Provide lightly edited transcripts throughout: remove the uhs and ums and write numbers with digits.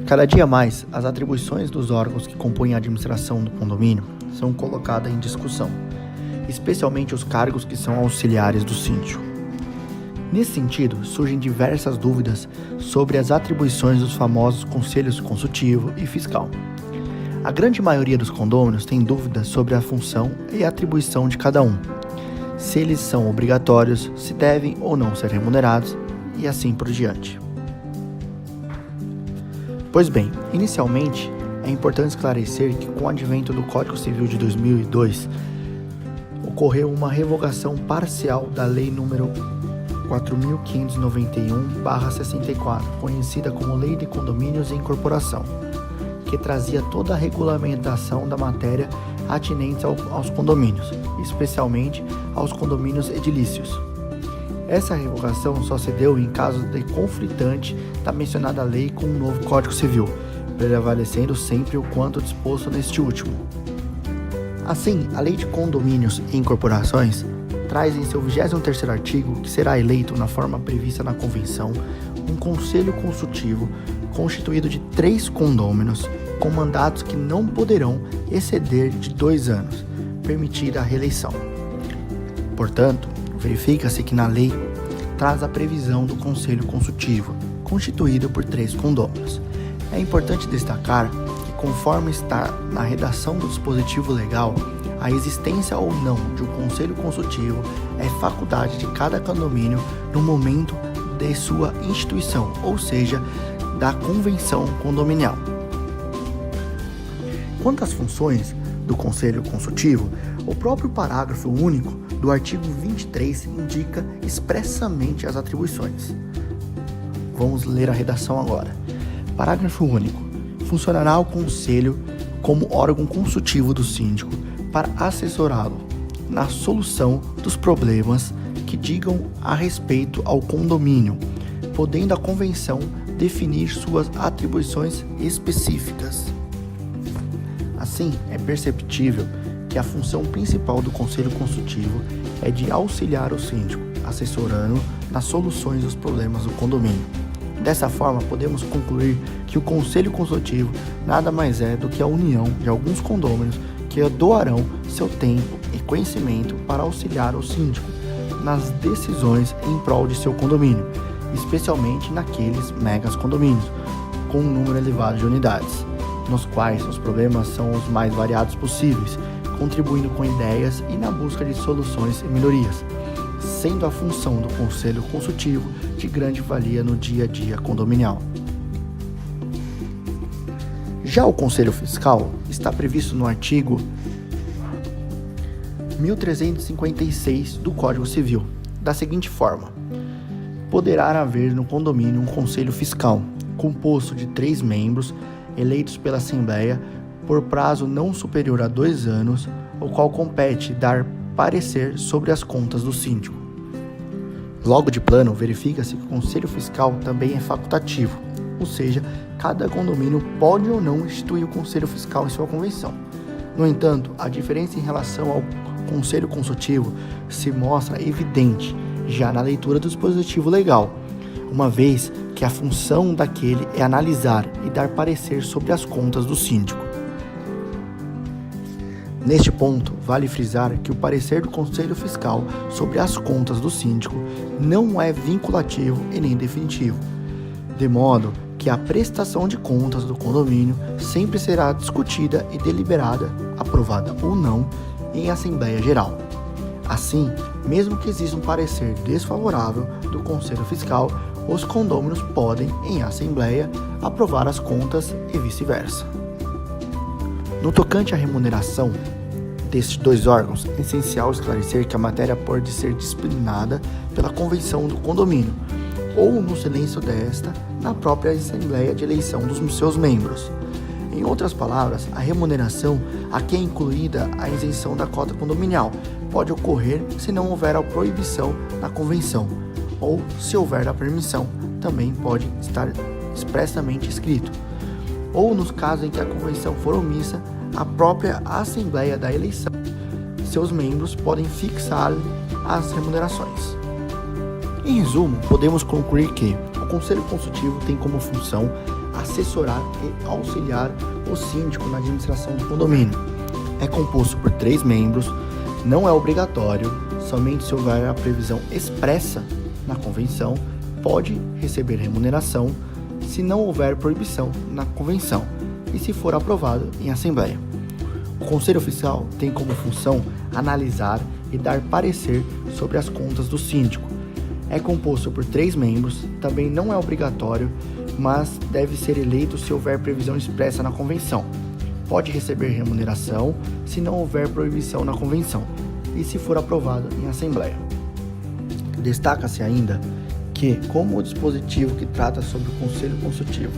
Cada dia mais, as atribuições dos órgãos que compõem a administração do condomínio são colocadas em discussão, especialmente os cargos que são auxiliares do síndico. Nesse sentido, surgem diversas dúvidas sobre as atribuições dos famosos conselhos consultivo e fiscal. A grande maioria dos condôminos tem dúvidas sobre a função e a atribuição de cada um, se eles são obrigatórios, se devem ou não ser remunerados e assim por diante. Pois bem, inicialmente, é importante esclarecer que com o advento do Código Civil de 2002, ocorreu uma revogação parcial da Lei nº 4.591/64, conhecida como Lei de Condomínios e Incorporação, que trazia toda a regulamentação da matéria atinente aos condomínios, especialmente aos condomínios edilícios. Essa revogação só se deu em caso de conflitante da mencionada lei com o novo Código Civil, prevalecendo sempre o quanto disposto neste último. Assim, a Lei de Condomínios e Incorporações traz em seu 23º artigo que será eleito, na forma prevista na Convenção, um Conselho Consultivo constituído de 3 condôminos com mandatos que não poderão exceder de 2 anos, permitida a reeleição. Portanto, verifica-se que na lei traz a previsão do Conselho Consultivo, constituído por 3 condôminos. É importante destacar que, conforme está na redação do dispositivo legal, a existência ou não de um conselho consultivo é faculdade de cada condomínio no momento de sua instituição, ou seja, da convenção condominial. Quanto às funções do conselho consultivo, o próprio parágrafo único do artigo 23 indica expressamente as atribuições. Vamos ler a redação agora. Parágrafo único. Funcionará o conselho como órgão consultivo do síndico para assessorá-lo na solução dos problemas que digam a respeito ao condomínio, podendo a convenção definir suas atribuições específicas. Assim, é perceptível que a função principal do Conselho Consultivo é de auxiliar o síndico, assessorando nas soluções dos problemas do condomínio. Dessa forma, podemos concluir que o Conselho Consultivo nada mais é do que a união de alguns condôminos que doarão seu tempo e conhecimento para auxiliar o síndico nas decisões em prol de seu condomínio, especialmente naqueles megas condomínios com um número elevado de unidades, nos quais os problemas são os mais variados possíveis, contribuindo com ideias e na busca de soluções e melhorias, sendo a função do Conselho Consultivo de grande valia no dia a dia condominial. Já o Conselho Fiscal está previsto no artigo 1356 do Código Civil, da seguinte forma: poderá haver no condomínio um Conselho Fiscal, composto de 3 membros, eleitos pela Assembleia por prazo não superior a 2 anos, o qual compete dar parecer sobre as contas do síndico. Logo de plano, verifica-se que o Conselho Fiscal também é facultativo, ou seja, cada condomínio pode ou não instituir o Conselho Fiscal em sua convenção. No entanto, a diferença em relação ao Conselho Consultivo se mostra evidente já na leitura do dispositivo legal, uma vez que a função daquele é analisar e dar parecer sobre as contas do síndico. Neste ponto, vale frisar que o parecer do Conselho Fiscal sobre as contas do síndico não é vinculativo e nem definitivo, de modo que a prestação de contas do condomínio sempre será discutida e deliberada, aprovada ou não, em Assembleia Geral. Assim, mesmo que exista um parecer desfavorável do Conselho Fiscal, os condôminos podem, em Assembleia, aprovar as contas e vice-versa. No tocante à remuneração destes 2 órgãos, é essencial esclarecer que a matéria pode ser disciplinada pela convenção do condomínio, ou no silêncio desta, na própria Assembleia de eleição dos seus membros. Em outras palavras, a remuneração a que é incluída a isenção da cota condominial pode ocorrer se não houver a proibição na convenção, ou se houver a permissão, também pode estar expressamente escrito, ou nos casos em que a convenção for omissa, a própria Assembleia da eleição, seus membros podem fixar as remunerações. Em resumo, podemos concluir que o Conselho Consultivo tem como função assessorar e auxiliar o síndico na administração do condomínio. É composto por 3 membros, não é obrigatório, somente se houver a previsão expressa na convenção, pode receber remuneração se não houver proibição na convenção e se for aprovado em assembleia. O Conselho Fiscal tem como função analisar e dar parecer sobre as contas do síndico. É composto por 3 membros, também não é obrigatório, mas deve ser eleito se houver previsão expressa na convenção. Pode receber remuneração se não houver proibição na convenção e se for aprovado em assembleia. Destaca-se ainda que, como o dispositivo que trata sobre o Conselho Consultivo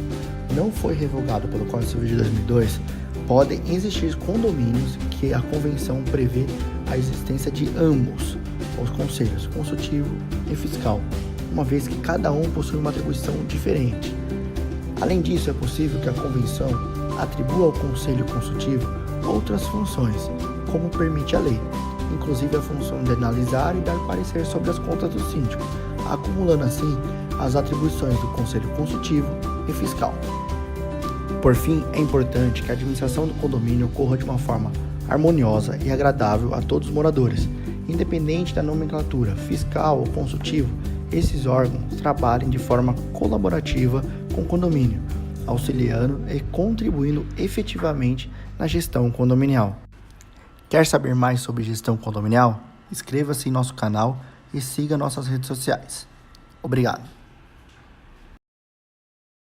não foi revogado pelo Código Civil de 2002, podem existir condomínios que a convenção prevê a existência de ambos os conselhos, consultivo e fiscal, uma vez que cada um possui uma atribuição diferente. Além disso, é possível que a convenção atribua ao conselho consultivo outras funções, como permite a lei, inclusive a função de analisar e dar parecer sobre as contas do síndico, acumulando assim as atribuições do conselho consultivo e fiscal. Por fim, é importante que a administração do condomínio ocorra de uma forma harmoniosa e agradável a todos os moradores, independente da nomenclatura fiscal ou consultivo. Esses órgãos trabalhem de forma colaborativa com o condomínio, auxiliando e contribuindo efetivamente na gestão condominial. Quer saber mais sobre gestão condominial? Inscreva-se em nosso canal e siga nossas redes sociais. Obrigado.